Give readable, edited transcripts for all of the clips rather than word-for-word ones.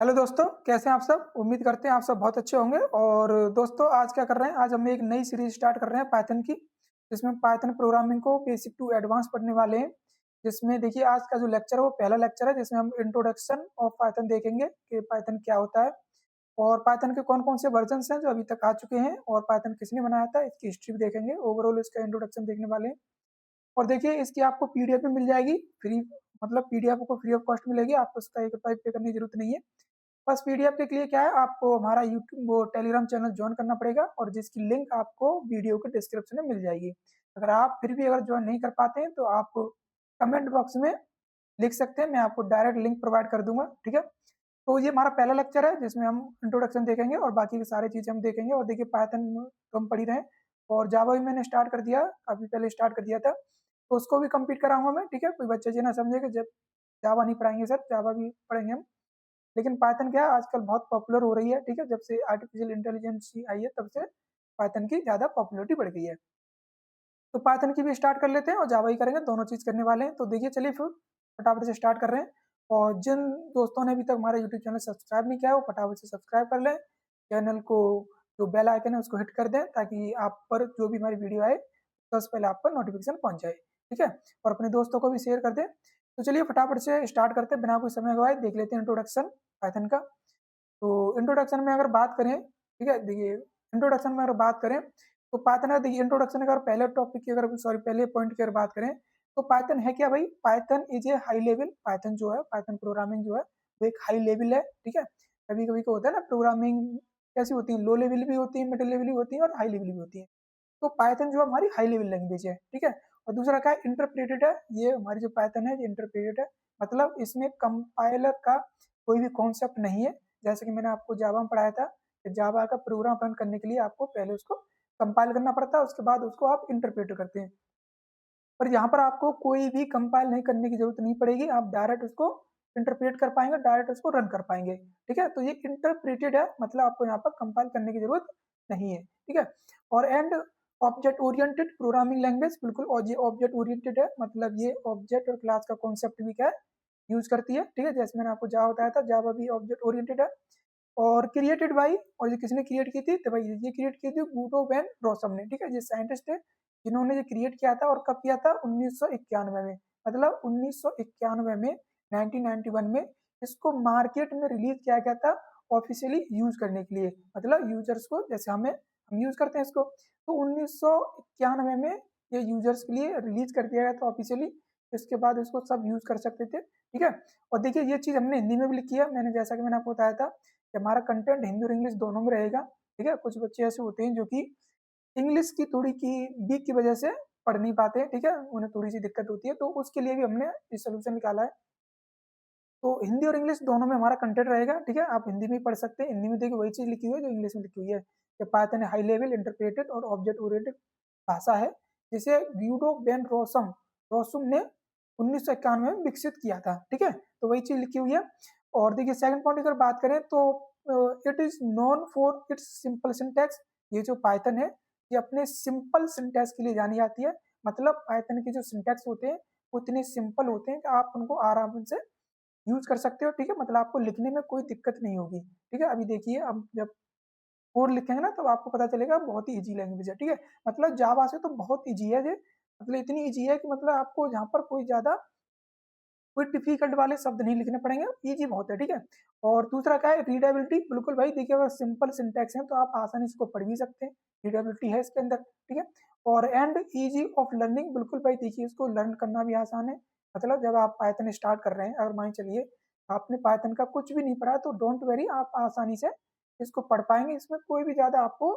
Hello दोस्तों, कैसे हैं आप सब? उम्मीद करते हैं आप सब बहुत अच्छे होंगे। और दोस्तों, आज क्या कर रहे हैं? आज हम एक नई सीरीज स्टार्ट कर रहे हैं पाइथन की, जिसमें पाइथन प्रोग्रामिंग को बेसिक टू एडवांस पढ़ने वाले हैं। जिसमें देखिए, आज का जो लेक्चर है वो पहला लेक्चर है, जिसमें हम इंट्रोडक्शन ऑफ पाइथन देखेंगे कि पाइथन क्या होता है और पाइथन के कौन कौन से वर्जन हैं जो अभी तक आ चुके हैं और पाइथन किसने बनाया था, इसकी हिस्ट्री भी देखेंगे। ओवरऑल इसका इंट्रोडक्शन देखने वाले हैं। और देखिए, इसकी आपको पीडीएफ भी मिल जाएगी फ्री, मतलब पीडीएफ को फ्री ऑफ कॉस्ट मिलेगी, आपको उसका 1 रुपया पे करने की जरूरत नहीं है। बस पीडीएफ के लिए क्या है, आपको हमारा यूट्यूब वो टेलीग्राम चैनल ज्वाइन करना पड़ेगा और जिसकी लिंक आपको वीडियो के डिस्क्रिप्शन में मिल जाएगी। अगर आप फिर भी अगर ज्वाइन नहीं कर पाते हैं तो आप कमेंट बॉक्स में लिख सकते हैं, मैं आपको डायरेक्ट लिंक प्रोवाइड कर दूंगा। ठीक है, तो ये हमारा पहला लेक्चर है जिसमें हम इंट्रोडक्शन देखेंगे और बाकी की सारी चीजें हम देखेंगे। और देखिए, पाइथन तो हम पढ़ ही रहे हैं और जावा भी मैंने स्टार्ट कर दिया, काफी पहले स्टार्ट कर दिया था, तो उसको भी कंप्लीट कराऊंगा मैं। ठीक है, कोई बच्चे जी ना समझे कि जब जावा नहीं पढ़ाएंगे सर, जावा भी पढ़ेंगे हम। लेकिन पाइथन क्या है, आजकल बहुत पॉपुलर हो रही है। ठीक है, जब से आर्टिफिशियल इंटेलिजेंस आई है तब से पाइथन की ज़्यादा पॉपुलरिटी बढ़ गई है। तो पाइथन की भी स्टार्ट कर लेते हैं और जावा ही करेंगे, दोनों चीज़ करने वाले हैं। तो देखिए, चलिए फिर फटाफट से स्टार्ट कर रहे हैं। और जिन दोस्तों ने अभी तक हमारा यूट्यूब चैनल सब्सक्राइब नहीं किया है वो फटाफट से सब्सक्राइब कर लें। चैनल को जो बेल आइकन है उसको हिट कर दें ताकि आप पर जो भी हमारी वीडियो आए सबसे पहले आप पर नोटिफिकेशन पहुंच जाए। ठीक है, और अपने दोस्तों को भी शेयर कर दें। तो चलिए फटाफट से स्टार्ट करते हैं, बिना कोई समय गवाए देख लेते हैं इंट्रोडक्शन पाइथन का। तो इंट्रोडक्शन में अगर बात करें, ठीक है, देखिए इंट्रोडक्शन में अगर बात करें तो पाइथन है। देखिए, इंट्रोडक्शन अगर पहले टॉपिक की अगर सॉरी पहले पॉइंट की अगर बात करें तो पाइथन है क्या भाई? Python is a high level. Python जो है, पाइथन प्रोग्रामिंग जो है वो एक हाई लेवल है। ठीक है, कभी कभी क्या होता है ना, प्रोग्रामिंग कैसी होती है, लो लेवल भी होती है, मिडिल लेवल भी होती है और हाई लेवल भी होती है। तो पाइथन जो है हमारी हाई लेवल लैंग्वेज है। ठीक है, और दूसरा क्या है, इंटरप्रेटेड है। ये हमारी जो पाइथन है ये इंटरप्रेटेड है, मतलब इसमें कंपाइलर का कोई भी कॉन्सेप्ट नहीं है। जैसे कि मैंने आपको जावा में पढ़ाया था कि जावा का प्रोग्राम रन करने के लिए आपको पहले उसको कंपाइल करना पड़ता है, उसके बाद उसको आप इंटरप्रेट करते हैं। पर यहाँ पर आपको कोई भी कंपाइल नहीं करने की जरूरत नहीं पड़ेगी, आप डायरेक्ट उसको इंटरप्रेट कर पाएंगे, डायरेक्ट उसको रन कर पाएंगे। ठीक है, तो ये इंटरप्रेटेड है, मतलब आपको यहाँ पर कंपाइल करने की जरूरत नहीं है। ठीक है, और and object oriented programming language, बिल्कुल। और ये ऑब्जेक्ट ओरिएंटेड है, मतलब ये ऑब्जेक्ट और क्लास का कॉन्सेप्ट भी क्या है, यूज करती है। ठीक है, जैसे मैंने आपको जावा बताया था, जावा भी ऑब्जेक्ट ओरिएंटेड है। और क्रिएटेड बाई, और ये किसने क्रिएट की थी? तो भाई ये क्रिएट की थी गूडो वैन रॉसम ने। ठीक है, ये साइंटिस्ट है जिन्होंने ये क्रिएट किया था। और कब किया था? 1991 में, मतलब 1991 में, 1991 में इसको मार्केट में रिलीज किया गया था ऑफिशियली यूज करने के लिए, मतलब यूजर्स को, जैसे हम यूज करते हैं इसको। तो 1991 में ये यूजर्स के लिए रिलीज कर दिया गया था ऑफिशियली। इसके बाद इसको सब यूज कर सकते थे। ठीक है, और देखिए ये चीज हमने हिंदी में भी लिखी है, मैंने जैसा कि मैंने आपको बताया था कि हमारा कंटेंट हिंदी और इंग्लिश दोनों में रहेगा। ठीक है, कुछ बच्चे ऐसे होते हैं जो कि इंग्लिश की थोड़ी की वीक की वजह से पढ़ नहीं पाते हैं। ठीक है, उन्हें थोड़ी सी दिक्कत होती है, तो उसके लिए भी हमने ये सोल्यूशन निकाला है। तो हिंदी और इंग्लिश दोनों में हमारा कंटेंट रहेगा। ठीक है, आप हिंदी में पढ़ सकते हैं, हिंदी में देखिए वही चीज लिखी हुई है जो इंग्लिश में लिखी हुई है कि पाइथन हाई लेवल इंटरप्रेटेड और ऑब्जेक्ट ओरिएंटेड भाषा है, जिसे ग्यूडो बेन रोसम रोसुम ने 1991 में विकसित किया था। ठीक है, तो वही चीज लिखी हुई है। और देखिए, सेकंड पॉइंट अगर बात करें तो it is known for its simple syntax. ये जो पाइथन है ये अपने सिंपल सिंटैक्स के लिए जानी जाती है, मतलब पाइथन के जो सिंटैक्स होते हैं उतने सिंपल होते हैं कि आप उनको आराम से यूज कर सकते हो। ठीक है, मतलब आपको लिखने में कोई दिक्कत नहीं होगी। ठीक है, अभी देखिए, अब जब कोड लिखेंगे ना तो आपको पता चलेगा बहुत ही इजी लैंग्वेज है। ठीक है, मतलब जावा से तो बहुत इजी है ये, मतलब इतनी इजी है कि मतलब आपको जहाँ पर कोई ज्यादा कोई डिफिकल्ट वाले शब्द नहीं लिखने पड़ेंगे, इजी बहुत है। ठीक है, और दूसरा क्या है, रीडेबिलिटी। बिल्कुल भाई, देखिए अगर सिंपल सिंटैक्स है तो आप आसानी से इसको पढ़ भी सकते हैं, रीडेबिलिटी है इसके अंदर। ठीक है, और एंड इजी ऑफ लर्निंग। बिल्कुल भाई, देखिए इसको लर्न करना भी आसान है, मतलब जब आप पाइथन स्टार्ट कर रहे हैं, अगर मान चलिए आपने पाइथन का कुछ भी नहीं पढ़ा तो डोंट वरी, आप आसानी से इसको पढ़ पाएंगे, इसमें कोई भी ज्यादा आपको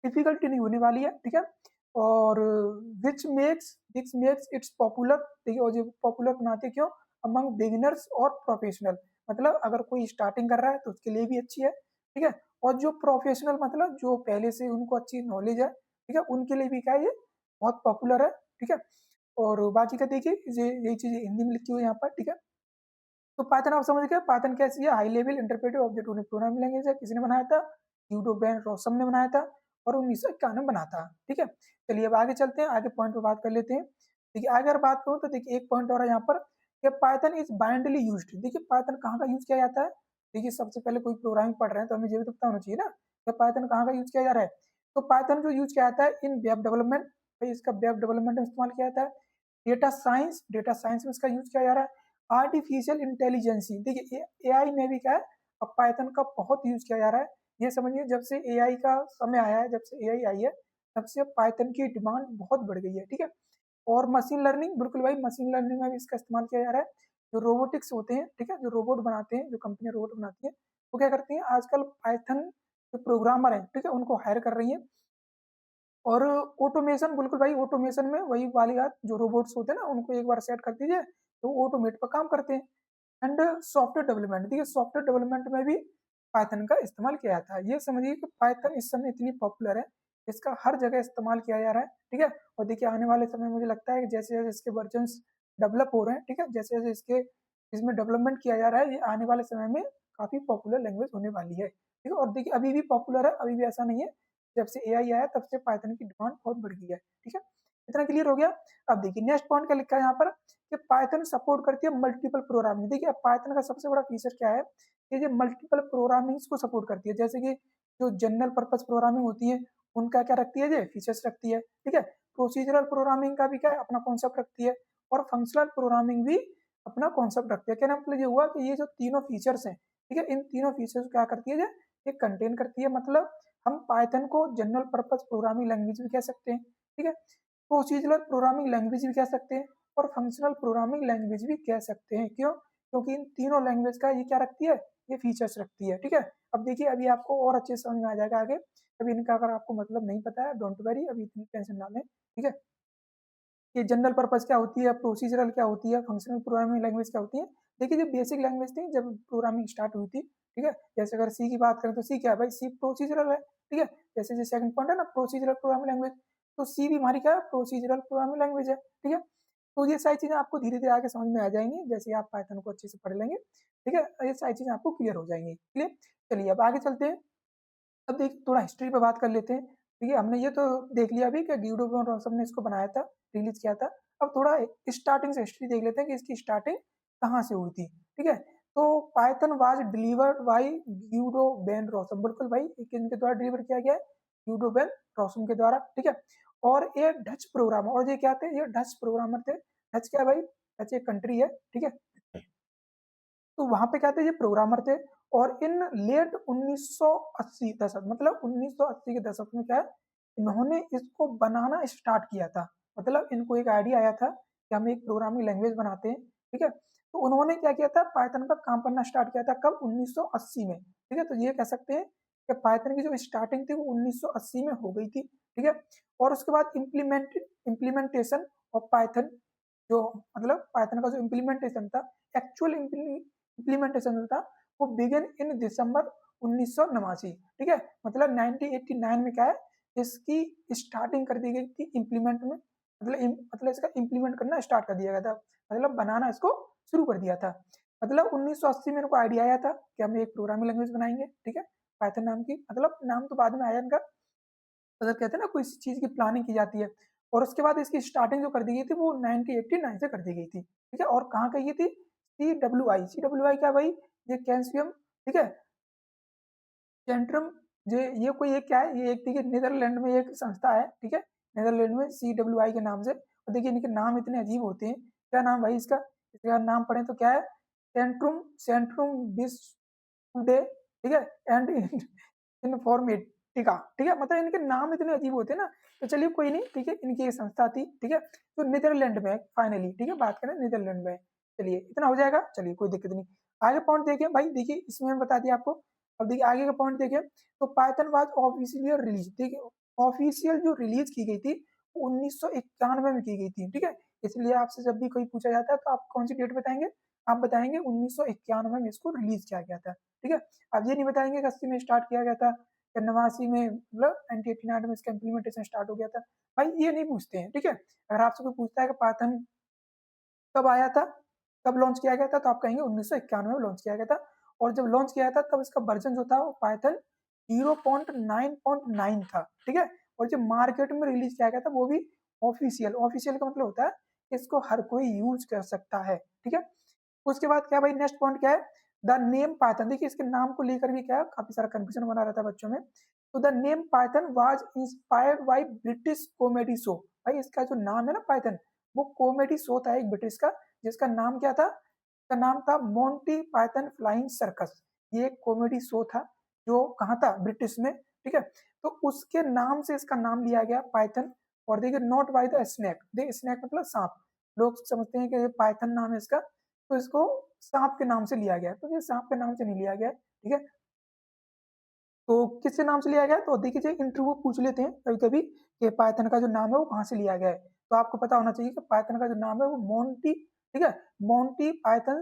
डिफिकल्टी नहीं होने वाली है। ठीक है, और विच मेक्स इट्स पॉपुलर। देखिए, और जो पॉपुलर बनाते क्यों अमंग बिगिनर्स और प्रोफेशनल, मतलब अगर कोई स्टार्टिंग कर रहा है तो उसके लिए भी अच्छी है। ठीक है, और जो प्रोफेशनल, मतलब जो पहले से उनको अच्छी नॉलेज है, ठीक है, उनके लिए भी क्या है, ये बहुत पॉपुलर है। ठीक है, और बाकी का देखिए यही चीज हिंदी में लिखी हुई है यहाँ पर। ठीक है, तो पाइथन आप समझ गए, पाइथन कैसी है, high level interpretive object oriented programming language है। किसने बनाया था? यूडो बेन रोसम ने बनाया था और 1991 में बना था। ठीक है, चलिए अब आगे चलते हैं, आगे पॉइंट पर बात कर लेते हैं। देखिए, आगे अगर बात करूँ तो देखिए एक पॉइंट और है यहाँ पर कि पाइथन इज बाइंडली यूज्ड। देखिए पाइथन कहाँ का यूज किया जाता है? देखिए सबसे पहले कोई प्रोग्रामिंग पढ़ रहे हैं तो हमें ये भी तो पता होना चाहिए ना कि पाइथन कहाँ का यूज किया जा रहा है। तो पाइथन जो यूज किया जाता है इन वेब डेवलपमेंट, भाई इसका वेब डेवलपमेंट में इस्तेमाल किया जाता है। डेटा साइंस में इसका यूज किया जा रहा है। आर्टिफिशियल इंटेलिजेंसी, देखिए एआई में भी क्या है, अब पाइथन का बहुत यूज किया जा रहा है। ये समझिए जब से एआई का समय आया है, जब से एआई आई है, तब से पाइथन की डिमांड बहुत बढ़ गई है, ठीक है। और मशीन लर्निंग, बिल्कुल भाई मशीन लर्निंग में भी इसका इस्तेमाल किया जा रहा है। जो रोबोटिक्स होते हैं, ठीक है, जो रोबोट बनाते हैं, जो कंपनियां रोबोट बनाती हैं, वो क्या करती हैं आजकल पाइथन जो प्रोग्रामर है, ठीक है, उनको हायर कर रही है। और ऑटोमेशन, बिल्कुल भाई ऑटोमेशन में वही वाली बात, जो रोबोट्स होते हैं ना उनको एक बार सेट कर दीजिए तो ऑटोमेट पर काम करते हैं। एंड सॉफ्टवेयर डेवलपमेंट, देखिए सॉफ्टवेयर डेवलपमेंट में भी पाइथन का इस्तेमाल किया जाता है। ये समझिए कि पाइथन इस समय इतनी पॉपुलर है, इसका हर जगह इस्तेमाल किया जा रहा है, ठीक है। और देखिए आने वाले समय मुझे लगता है कि जैसे जैसे इसके वर्जन्स डेवलप हो रहे हैं, ठीक है, जैसे जैसे इसके इसमें डेवलपमेंट किया जा रहा है, ये आने वाले समय में काफी पॉपुलर लैंग्वेज होने वाली है, ठीक है। और देखिए अभी भी पॉपुलर है, अभी भी ऐसा नहीं है, जब से एआई आया तब से पाइथन की डिमांड बहुत बढ़ गई है, ठीक है। इतना क्लियर हो गया। अब देखिए नेक्स्ट पॉइंट क्या लिखा है यहाँ पर कि पाइथन सपोर्ट करती है मल्टीपल प्रोग्रामिंग। देखिए अब पाइथन का सबसे बड़ा फीचर क्या है कि ये मल्टीपल प्रोग्रामिंग को सपोर्ट करती है। जैसे कि जो जनरल पर्पस प्रोग्रामिंग होती है उनका क्या रखती है, ये फीचर्स रखती है, ठीक है। प्रोसीजरल प्रोग्रामिंग का भी क्या है, अपना कॉन्सेप्ट रखती है। और फंक्शनल प्रोग्रामिंग भी अपना कॉन्सेप्ट रखती है। क्या मतलब ये हुआ कि ये जो तीनों फीचर्स हैं, ठीक है, इन तीनों फीचर्स क्या करती है, ये कंटेन करती है। मतलब हम पाइथन को जनरल पर्पस प्रोग्रामिंग लैंग्वेज भी कह सकते हैं, ठीक है, प्रोसीजरल प्रोग्रामिंग लैंग्वेज भी कह सकते हैं, और फंक्शनल प्रोग्रामिंग लैंग्वेज भी कह सकते हैं। क्यों? क्योंकि इन तीनों लैंग्वेज का ये क्या रखती है, ये फीचर्स रखती है, ठीक है। अब देखिए अभी आपको और अच्छे समझ में आ जाएगा आगे। अभी इनका अगर आपको मतलब नहीं पता है, डोंट वरी, अभी इतनी टेंशन ना लें, ठीक है। ये जनरल पर्पस क्या होती है, प्रोसीजरल क्या होती है, फंक्शनल प्रोग्रामिंग लैंग्वेज क्या होती है। देखिए जब बेसिक लैंग्वेज थी, जब प्रोग्रामिंग स्टार्ट हुई थी, ठीक है, जैसे अगर सी की बात करें तो सी क्या है भाई, सी प्रोसीजरल है, ठीक है। जैसे जो सेकंड पॉइंट है ना प्रोसीजरल प्रोग्रामिंग लैंग्वेज, तो सी भी हमारी क्या है, प्रोसीजरल प्रोग्रामिंग लैंग्वेज है, ठीक है। तो ये सारी चीजें आपको धीरे धीरे आगे समझ में आ जाएंगी जैसे आप पाइथन को अच्छे से पढ़ लेंगे, ठीक है। ये सारी चीजें आपको क्लियर हो जाएंगी, क्लियर। चलिए अब आगे चलते हैं। अब देखिए थोड़ा हिस्ट्री पे बात कर लेते हैं। ठीक है, हमने ये तो देख लिया अभी कि गिडो बोन रॉसम ने इसको बनाया था, रिलीज किया था। अब थोड़ा स्टार्टिंग से हिस्ट्री देख लेते हैं कि इसकी स्टार्टिंग कहाँ से हुई थी, ठीक है। तो Python was delivered by Guido van Rossum, बिल्कुल भाई किनके द्वारा डिलीवर किया गया है, गिडो बेन रॉसम के द्वारा, ठीक है। और ये डच प्रोग्रामर, और ये क्या थे, ये डच प्रोग्रामर थे। डच क्या है भाई, डच एक कंट्री है, ठीक है। तो वहां पे क्या थे, ये प्रोग्रामर थे। और इन लेट 1980 दशक, मतलब 1980 के दशक में क्या है, इन्होंने इसको बनाना स्टार्ट किया था। मतलब इनको एक आइडिया आया था कि हम एक प्रोग्रामिंग लैंग्वेज बनाते हैं, ठीक है। तो उन्होंने क्या किया था, पाइथन पर काम करना स्टार्ट किया था, कब, 1980 में, ठीक है। तो ये कह सकते हैं कि पाइथन की जो स्टार्टिंग थी वो 1980 में हो गई थी, ठीक है। और उसके बाद इम्प्लीमेंटेशन ऑफ पाइथन, जो मतलब पाइथन का जो इम्प्लीमेंटेशन था, एक्चुअल इम्प्लीमेंटेशन था, वो बिगन इन दिसंबर 1989, ठीक है। मतलब 1989 में क्या है, इसकी स्टार्टिंग कर दी गई थी इम्प्लीमेंट में, मतलब इसका इम्प्लीमेंट करना स्टार्ट कर दिया गया था, मतलब बनाना इसको शुरू कर दिया था। मतलब 1980 में इनको आइडिया आया था कि हम एक प्रोग्रामिंग लैंग्वेज बनाएंगे, ठीक है, पाइथन नाम की। मतलब नाम तो बाद में आया इनका, अगर कहते हैं ना कोई चीज की प्लानिंग की जाती है। और उसके बाद इसकी स्टार्टिंग जो कर दी गई थी वो 1989 से कर दी गई थी, ठीक है। और कहाँ कही थी, सी डब्ल्यू आई क्या भाई, ये कैल्शियम, ठीक है, सेंट्रम। ये कोई एक क्या है, ये एक देखिए नीदरलैंड में एक संस्था है, ठीक है, नीदरलैंड में CWI के नाम से। और देखिए इनके नाम इतने अजीब होते हैं, क्या नाम भाई इसका, इसका नाम पढ़े तो क्या है, सेंट्रुम सेंट्रुम बिस टुडे, ठीक है, एंड इनफॉर्मेटिका, ठीक है। मतलब इनके नाम इतने अजीब होते हैं ना। तो चलिए कोई नहीं, ठीक है, इनकी एक संस्था थी, ठीक है, तो नीदरलैंड में फाइनली, ठीक है, बात करें नीदरलैंड में। चलिए इतना हो जाएगा, चलिए कोई दिक्कत नहीं। आगे पॉइंट देखिए भाई, देखिए इसमें मैं बता दिया आपको। अब देखिए आगे का पॉइंट देखिए, तो पाइथन वाज ऑफिशियली रिलीज, ठीक है, ऑफिशियल जो रिलीज की गई थी 1991 में की गई थी, ठीक है। इसलिए आपसे जब भी कोई पूछा जाता है तो आप कौन सी डेट बताएंगे, आप बताएंगे 1991 में इसको रिलीज किया गया था, ठीक है। आप ये नहीं बताएंगे कि 80 में स्टार्ट किया गया था या 89 में, मतलब 1989 में इसका इम्प्लीमेंटेशन स्टार्ट हो गया था, भाई ये नहीं पूछते हैं, ठीक है। अगर आपसे कोई पूछता है कि पाइथन कब आया था, कब लॉन्च किया गया था, तो आप कहेंगे 1991 में लॉन्च किया गया था। और जब लॉन्च किया था तब इसका वर्जन जो था वो पाइथन 0.9.9 था, ठीक है। और जब मार्केट में रिलीज किया गया था वो भी ऑफिशियल, ऑफिशियल का मतलब होता है इसको हर कोई यूज कर सकता है, ठीक है। उसके बाद क्या भाई, नेक्स्ट पॉइंट क्या है, द नेम पाइथन, देखिए इसके नाम को लेकर भी क्या काफी सारा कंफ्यूजन बना रहता है बच्चों में। तो the name Python was inspired by British comedy show. भाई इसका जो नाम है ना पाइथन, वो कॉमेडी शो था एक ब्रिटिश का, जिसका नाम क्या था, का नाम था मोंटी पाइथन फ्लाइंग सर्कस। ये एक कॉमेडी शो था जो कहाँ था, ब्रिटिश में, ठीक है। तो उसके नाम से इसका नाम लिया गया पाइथन। और देखिए not by the snake, the snake मतलब सांप, लोग समझते हैं कि पाइथन नाम है इसका, तो इसको सांप के नाम से लिया गया, तो ये सांप के नाम से नहीं लिया गया, ठीक है। तो किसके नाम से लिया गया, तो देखिए इंटरव्यू पूछ लेते हैं कभी कभी कि पाइथन का जो नाम है वो कहाँ से लिया गया है, तो आपको पता होना चाहिए कि पाइथन का जो नाम है वो मोंटी, ठीक है, Monty Python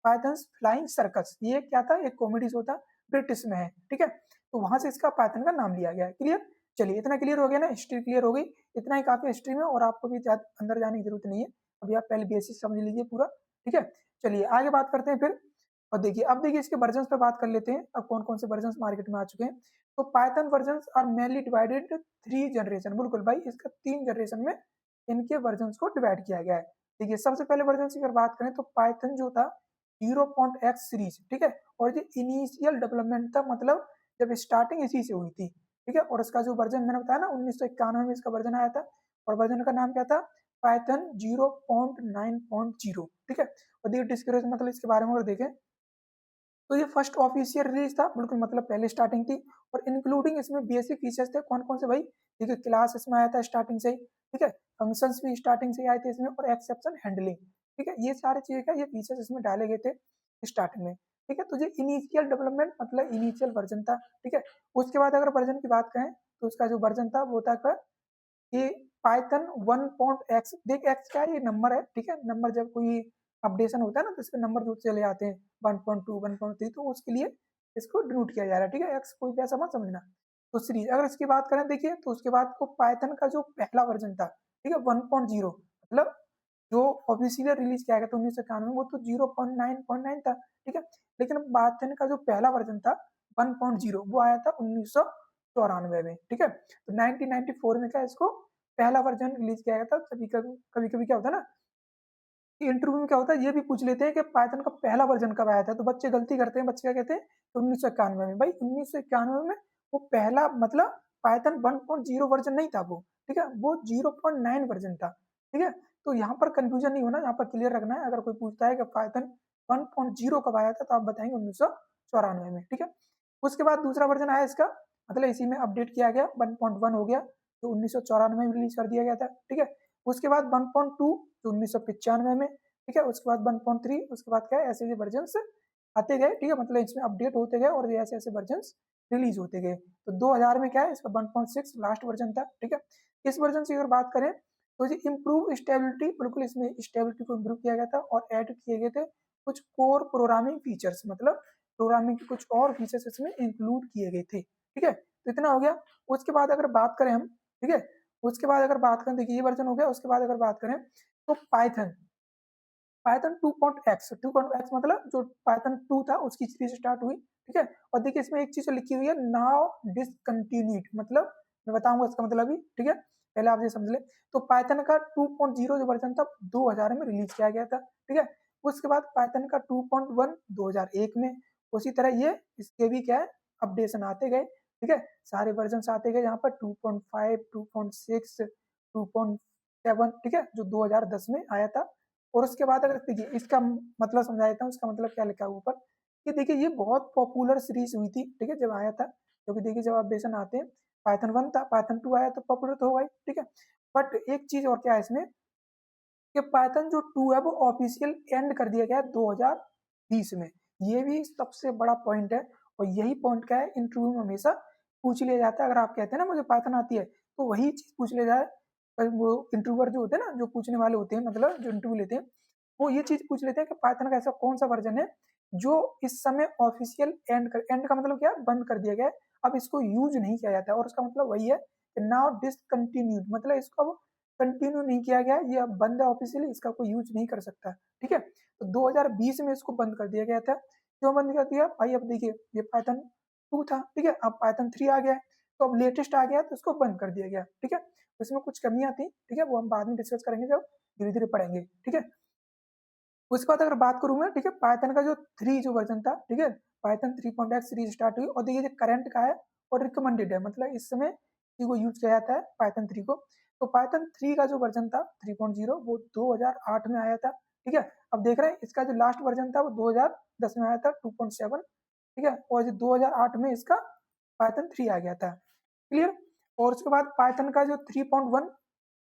pythons flying circus, ये क्या था, एक कॉमेडी शो था, ब्रिटिश में है, ठीक है। तो वहां से इसका पाइथन का नाम लिया गया है। क्लियर, चलिए इतना क्लियर हो गया ना, हिस्ट्री क्लियर हो गई, इतना ही काफी हिस्ट्री में, और आपको भी अंदर जाने की जरूरत नहीं है, अभी आप पहले बेसिक समझ लीजिए पूरा, ठीक है। चलिए आगे बात करते हैं फिर। और देखिए अब देखिए इसके वर्जन पे बात कर लेते हैं, अब कौन कौन से वर्जन मार्केट में आ चुके हैं। तो Python version are mainly divided 3 generation, बिल्कुल भाई इसका 3 जनरेशन में इनके वर्जन को डिवाइड किया गया है। देखिए सबसे पहले वर्जन की अगर बात करें तो पाइथन जो था 0.x सीरीज, ठीक है, और ये इनिशियल डेवलपमेंट था, मतलब जब स्टार्टिंग इसी से हुई थी, ठीक है। और इसका जो वर्जन मैंने बताया ना 1991 में इसका वर्जन आया था, और वर्जन का नाम क्या था, पाइथन 0.9.0, ठीक है। और देखिए डिस्क्रिप्शन मतलब इसके बारे में अगर देखें तो ये फर्स्ट ऑफिशियल रिलीज था, बिल्कुल मतलब पहले स्टार्टिंग थी, और इंक्लूडिंग इसमें बेसिक फीचर्स थे, कौन कौन से भाई, देखिए क्लास इसमें आया था स्टार्टिंग से ही, ठीक है, फंक्शंस भी स्टार्टिंग से ही आए थे इसमें, और एक्सेप्शन हैंडलिंग, ठीक है, ये सारे चीजें का ये फीचर्स इसमें डाले गए थे स्टार्टिंग में, ठीक है। तो ये इनिशियल डेवलपमेंट मतलब इनिशियल वर्जन था, ठीक है। उसके बाद अगर वर्जन की बात करें तो उसका जो वर्जन था वो था कि पाइथन 1.x, देख एक्स क्या है, ये नंबर है, ठीक है, नंबर जब कोई अपडेशन होता है ना तो इसके नंबर जो चले आते हैं 1.2 1.3, तो उसके लिए इसको डिनोट किया जा रहा है, ठीक है, एक्स कोई भी ऐसा मत समझना। तो सीरीज अगर इसकी बात करें देखिए तो उसके बाद को पाइथन का जो पहला वर्जन था, ठीक है, 1.0, मतलब जो ऑफिशियल रिलीज किया गया था 1991 में, वो तो 0.9.9 था, ठीक है। लेकिन पाइथन का जो पहला वर्जन था 1.0 वो आया था 1994 में, ठीक है। तो 1994 में क्या इसको पहला वर्जन रिलीज किया गया था। कभी कभी क्या होता है ना, इंटरव्यू में क्या होता है ये भी पूछ लेते हैं कि पाइथन का पहला वर्जन कब आया था, तो बच्चे गलती करते हैं, बच्चे क्या कहते हैं 1991 में, भाई 1991 में वो पहला मतलब पाइथन 1.0 वर्जन नहीं था वो, ठीक है, वो 0.9 वर्जन था, ठीक है। तो यहाँ पर कंफ्यूजन नहीं होना, यहाँ पर क्लियर रखना है, अगर कोई पूछता है कि पाइथन 1.0 कब आया था तो आप बताएंगे 1994 में, ठीक है। उसके बाद दूसरा वर्जन आया इसका, मतलब इसी में अपडेट किया गया 1.1 हो गया, तो 1994 में रिलीज कर दिया गया था, ठीक है। उसके बाद 1.2 तो 1995 में, ठीक है। उसके बाद 1.3, उसके बाद क्या है ऐसे ये वर्जन आते गए, ठीक है, मतलब इसमें अपडेट होते गए और ऐसे ऐसे वर्जन रिलीज होते गए। तो 2000 में क्या है इसका 1.6 लास्ट वर्जन था, ठीक है। इस वर्जन से अगर बात करें तो ये इम्प्रूव स्टेबिलिटी, बिल्कुल इसमें स्टेबिलिटी को इम्प्रूव किया गया था, और ऐड किए गए थे कुछ कोर प्रोग्रामिंग फीचर्स, मतलब प्रोग्रामिंग के कुछ और फीचर्स इसमें इंक्लूड किए गए थे, ठीक है। तो इतना हो गया। उसके बाद अगर बात करें हम, ठीक है, उसके बाद अगर बात करें, देखिए ये वर्जन हो गया। उसके बाद अगर बात करें तो पाइथन पाइथन 2.x मतलब जो पाइथन 2 था उसकी सीरीज स्टार्ट हुई, ठीक है। और देखिए इसमें एक चीज लिखी हुई है नाउ डिसकंटिन्यूड, मतलब मैं बताऊंगा इसका मतलब भी, ठीक है, पहले आप ये समझ ले। तो पाइथन का 2.0 जो वर्जन था 2000 में रिलीज किया गया था, ठीक है। उसके बाद पाइथन का 2.1 2001 में, उसी तरह ये इसके भी क्या है अपडेशन आते गए, ठीक है, सारे वर्जन आते गए, यहाँ पर 2.5 2.6 2.7, ठीक है, जो 2010 में आया था। और उसके बाद अगर देखिए इसका मतलब समझा देता हूँ, इसका मतलब क्या लिखा है ऊपर, कि देखिए ये बहुत पॉपुलर सीरीज हुई थी, ठीक है, जब आया था, क्योंकि देखिए जब अपडेशन आते हैं पाइथन 1 था, पाइथन 2 आया तो पॉपुलर तो होगा ही, ठीक है। बट एक चीज और क्या है इसमें कि पाइथन जो 2 है वो ऑफिशियल एंड कर दिया गया है 2020 में, ये भी सबसे बड़ा पॉइंट है। और यही पॉइंट क्या है इंटरव्यू में हमेशा पूछ लिया जाता है, अगर आप कहते हैं ना मुझे पाइथन आती है तो वही चीज पूछ लिया जाए, वो इंटरव्यूअर जो होते हैं ना, जो पूछने वाले होते हैं, मतलब जो इंटरव्यू लेते हैं, वो ये चीज पूछ लेते हैं कि पाइथन का ऐसा कौन सा वर्जन है जो इस समय ऑफिशियल एंड का मतलब क्या है बंद कर दिया गया है, अब इसको यूज नहीं किया जाता है। और उसका मतलब वही है कि नाउ डिसकंटिन्यूड, मतलब इसको अब कंटिन्यू नहीं किया गया, ये अब बंद है ऑफिशियली, इसका कोई यूज नहीं कर सकता, ठीक है। तो 2020 में इसको बंद कर दिया गया था। क्यों बंद कर दिया भाई, अब देखिए ये पाइथन 2 था, ठीक है, अब पाइथन 3 आ गया है, तो अब लेटेस्ट आ गया तो इसको बंद कर दिया गया, ठीक है। इसमें कुछ कमियां थी, ठीक है, वो हम बाद में डिस्कस करेंगे जब धीरे धीरे पढ़ेंगे, ठीक है। उसके बाद अगर बात करूँ मैं, ठीक है, पाइथन का जो 3 जो वर्जन था, ठीक है, पाइथन 3.x सीरीज स्टार्ट हुई और देखिए ये करंट का है और रिकमेंडेड है, मतलब इस समय इसी को यूज किया जाता है पाइथन 3 को। तो पाइथन 3 का जो वर्जन था 3.0 वो 2008 में आया था, ठीक है। अब देख रहे हैं इसका जो लास्ट वर्जन था वो 2010 में आया था 2.7, ठीक है, और 2008 में इसका पाइथन 3 आ गया था, क्लियर। और उसके बाद पाइथन का जो 3.1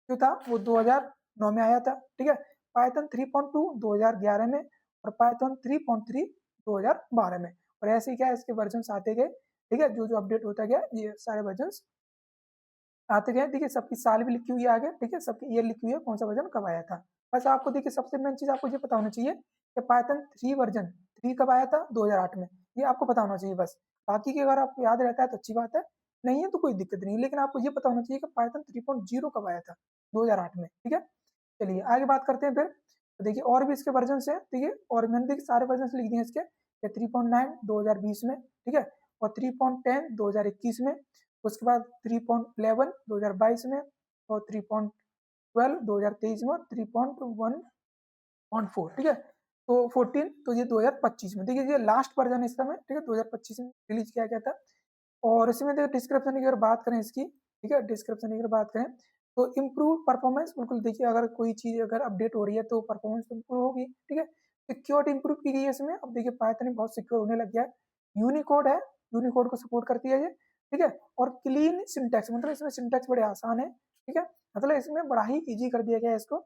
जो था वो 2009 में आया था, ठीक है। पाइथन 3.2 2011 में और पाइथन 3.3 2012 में। और ऐसे ही क्या है इसके वर्जन आते गए, ठीक है, जो जो अपडेट होता गया ये सारे वर्जन आते गए। देखिए सबकी साल भी लिखी हुई है आगे, ठीक है, सबकी ईयर लिखी हुई है कौन सा वर्जन कब आया था। बस आपको देखिए सबसे मेन चीज आपको ये पता होना चाहिए कि पाइथन 3 वर्जन 3 कब आया था 2008 में, ये आपको पता होना चाहिए बस। बाकी की अगर आपको याद रहता है तो अच्छी बात है, नहीं है तो कोई दिक्कत नहीं, लेकिन आपको ये पता होना चाहिए कि पाइथन 3.0 कब आया था 2008 में, ठीक है। चलिए आगे बात करते हैं फिर। तो देखिए और भी इसके वर्जन है, ठीक है, और मैंने देखिए सारे वर्जन लिख दिए इसके, 3.9 2020 में, ठीक है, और 3.10 2021 में, उसके बाद 3.11 2022 में, और 3.12 2023 में, और 3.1.4, ठीक है, तो 14 तो ये 2025 में, देखिए ये लास्ट वर्जन इस समय, ठीक है, 2025 में रिलीज किया गया था। और इसमें देखिए डिस्क्रिप्शन की अगर बात करें इसकी, ठीक है, डिस्क्रिप्शन की अगर बात करें तो इम्प्रूव परफॉर्मेंस, बिल्कुल देखिए अगर कोई चीज़ अगर अपडेट हो रही है तो परफॉर्मेंस इम्प्रूव होगी, ठीक है। सिक्योरिटी इम्प्रूव की गई है इसमें, अब देखिए पाइथन बहुत सिक्योर होने लग गया है। यूनिकोड है, यूनिकोड को सपोर्ट करती है ये, ठीक है, और क्लीन सिंटैक्स, मतलब इसमें सिंटैक्स बड़े आसान है, ठीक है, मतलब इसमें बड़ा ही ईजी कर दिया गया है इसको।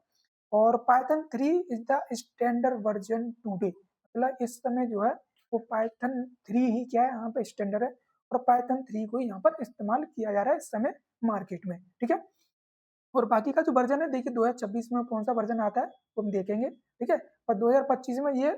और Python 3 is the standard version today, मतलब इस समय जो है वो पाइथन 3 ही क्या है यहाँ पे स्टैंडर्ड है, और पाइथन 3 को यहाँ पर इस्तेमाल किया जा रहा है इस समय मार्केट में, ठीक है। और बाकी का जो वर्जन है देखिए 2026 में कौन सा वर्जन आता है वो हम देखेंगे, ठीक है, और 2025 में ये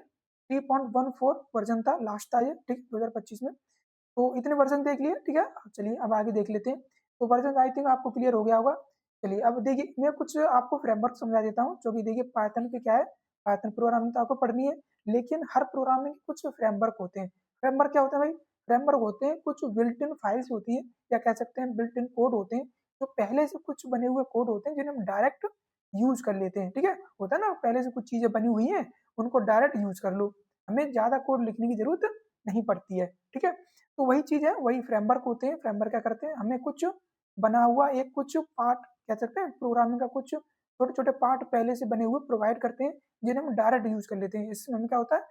3.14 वर्जन था, लास्ट था ये, ठीक, 2025 में। तो इतने वर्जन देख लिए, ठीक है। चलिए अब आगे देख लेते हैं। तो वर्जन आई थिंक आपको क्लियर हो गया होगा। चलिए अब देखिए मैं कुछ आपको फ्रेमवर्क समझा देता हूँ, जो कि देखिए पाइथन के क्या है, पाइथन प्रोग्रामिंग तो आपको पढ़नी है, लेकिन हर प्रोग्रामिंग के कुछ फ्रेमवर्क होते हैं। फ्रेमवर्क क्या होता है भाई, फ्रेमवर्क होते हैं कुछ बिल्ट इन फाइल्स होती है, या कह सकते हैं बिल्ट इन कोड होते हैं, जो पहले से कुछ बने हुए कोड होते हैं जिन्हें हम डायरेक्ट यूज कर लेते हैं, ठीक है। होता है ना पहले से कुछ चीजें बनी हुई हैं, उनको डायरेक्ट यूज कर लो, हमें ज्यादा कोड लिखने की जरूरत नहीं पड़ती है, ठीक है। तो वही चीज है, वही फ्रेमवर्क होते हैं। फ्रेमवर्क क्या करते हैं, हमें कुछ बना हुआ एक कुछ पार्ट कह सकते हैं प्रोग्रामिंग का, कुछ छोटे छोटे पार्ट पहले से बने हुए प्रोवाइड करते हैं, जिन्हें हम डायरेक्ट यूज कर लेते हैं। इसमें हमें क्या होता है,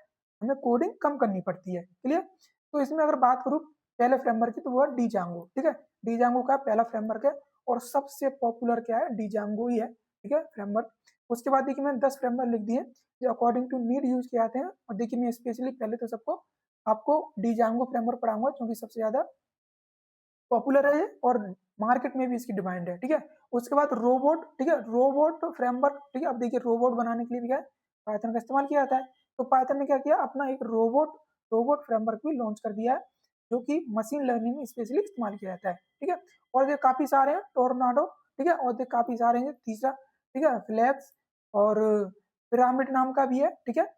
हमें कोडिंग कम करनी पड़ती है, क्लियर। तो इसमें अगर बात करूँ पहले फ्रेमवर्क की तो वो है डीजांगो, ठीक है। डीजांगो का पहला फ्रेमवर्क है और सबसे पॉपुलर क्या है, डीजांगो ही है, ठीक है, फ्रेमवर्क। उसके बाद देखिए मैंने 10 फ्रेमवर्क लिख दिए जो अकॉर्डिंग टू नीड यूज किए जाते हैं। और देखिए मैं स्पेशली पहले तो सबको आपको डीजांगो फ्रेमवर्क पढ़ाऊंगा क्योंकि सबसे ज्यादा पॉपुलर है और मार्केट में भी इसकी डिमांड है, ठीक है। उसके बाद रोबोट, ठीक है, रोबोट फ्रेमवर्क, ठीक है। अब देखिए रोबोट बनाने के लिए भी क्या है, पाइथन का इस्तेमाल किया जाता है। तो पाइथन ने क्या किया, अपना एक रोबोट रोबोट फ्रेमवर्क भी लॉन्च कर दिया है, जो कि मशीन लर्निंग में स्पेशली इस्तेमाल किया जाता है, ठीक है। और ये काफी सारे हैं, टोर्नाडो, ठीक है, और ये काफी सारे हैं, तीसरा, ठीक है, फ्लैक्स, और पिरामिड नाम का भी है, ठीक है।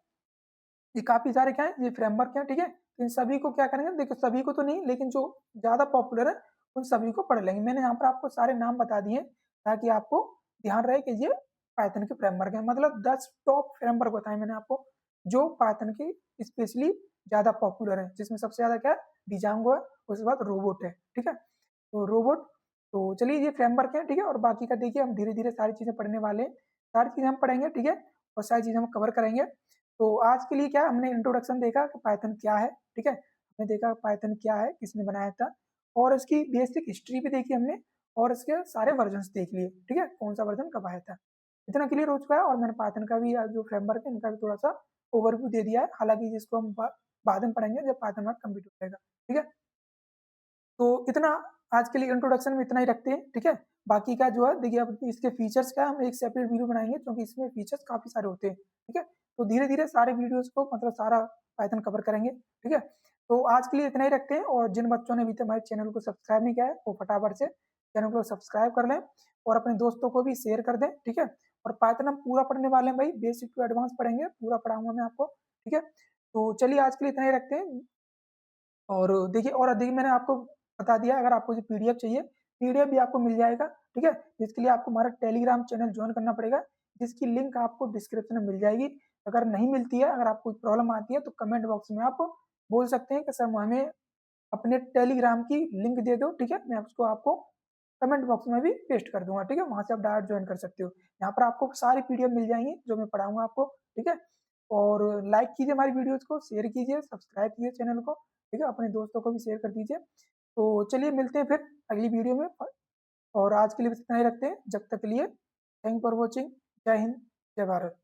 ये काफी सारे क्या है, ये फ्रेमवर्क है, ठीक है। इन सभी को क्या करेंगे, देखो सभी को तो नहीं, लेकिन जो ज्यादा पॉपुलर है उन सभी को पढ़ लेंगे। मैंने यहाँ पर आपको सारे नाम बता दिए ताकि आपको ध्यान रहे कि ये पाइथन के फ्रेमवर्क है, मतलब 10 टॉप फ्रेमवर्क बताए मैंने आपको जो पाइथन के स्पेशली ज्यादा पॉपुलर है, जिसमें सबसे ज्यादा क्या है, डिजांगो है, उसके बाद रोबोट है, ठीक है। तो रोबोट, तो चलिए ये फ्रेमवर्क है, ठीक है। और बाकी का देखिए हम धीरे धीरे सारी चीजें पढ़ने वाले हैं, सारी चीजें हम पढ़ेंगे, ठीक है, और सारी चीजें हम कवर करेंगे। तो आज के लिए क्या हमने इंट्रोडक्शन देखा कि पाइथन क्या है, ठीक है, हमने देखा पाइथन क्या है, किसने बनाया था, और इसकी बेसिक हिस्ट्री भी देखी हमने, और इसके सारे वर्जन देख लिए, ठीक है, कौन सा वर्जन कब आया था। इतना क्लियर हो चुका है। और मैंने पाइथन का भी जो फ्रेमवर्क है इनका भी थोड़ा सा ओवरव्यू दे दिया है, हालांकि जिसको हम बाद में पढ़ेंगे जब पाइथन वर्क कंप्लीट हो जाएगा, ठीक है। तो इतना आज के लिए इंट्रोडक्शन में इतना ही रखते हैं, ठीक है। बाकी का जो है देखिए अब इसके फीचर्स का हम एक सेपरेट वीडियो बनाएंगे क्योंकि इसमें फीचर्स काफी सारे होते हैं, ठीक है। तो धीरे धीरे सारे वीडियोस को मतलब सारा पाइथन कवर करेंगे, ठीक है। तो आज के लिए इतना ही रखते हैं, और जिन बच्चों ने अभी तक हमारे चैनल को सब्सक्राइब नहीं किया है वो फटाफट से चैनल को सब्सक्राइब कर लें और अपने दोस्तों को भी शेयर कर दें, ठीक है। और पाइथन हम पूरा पढ़ने वाले हैं भाई, बेसिक टू एडवांस पढ़ेंगे, पूरा पढ़ाऊंगा मैं आपको, ठीक है। तो चलिए आज के लिए इतना ही रखते हैं। और देखिए और अधिक मैंने आपको बता दिया, अगर आपको जो पीडीएफ चाहिए पीडीएफ भी आपको मिल जाएगा, ठीक है, जिसके लिए आपको हमारा टेलीग्राम चैनल ज्वाइन करना पड़ेगा, जिसकी लिंक आपको डिस्क्रिप्शन में मिल जाएगी। अगर नहीं मिलती है, अगर आपको कोई प्रॉब्लम आती है तो कमेंट बॉक्स में आप बोल सकते हैं कि सर हमें अपने टेलीग्राम की लिंक दे दो, ठीक है, मैं उसको आपको कमेंट बॉक्स में भी पेस्ट कर दूंगा, ठीक है, वहां से आप डायरेक्ट ज्वाइन कर सकते हो। यहाँ पर आपको सारी पीडीएफ मिल जाएंगी जो मैं पढ़ाऊंगा आपको, ठीक है। और लाइक कीजिए हमारी वीडियोज को, शेयर कीजिए, सब्सक्राइब कीजिए चैनल को, ठीक है, अपने दोस्तों को भी शेयर कर दीजिए। तो चलिए मिलते हैं फिर अगली वीडियो में, और आज के लिए बस इतना ही रखते हैं। जब तक के लिए थैंक फॉर वॉचिंग। जय हिंद, जय भारत।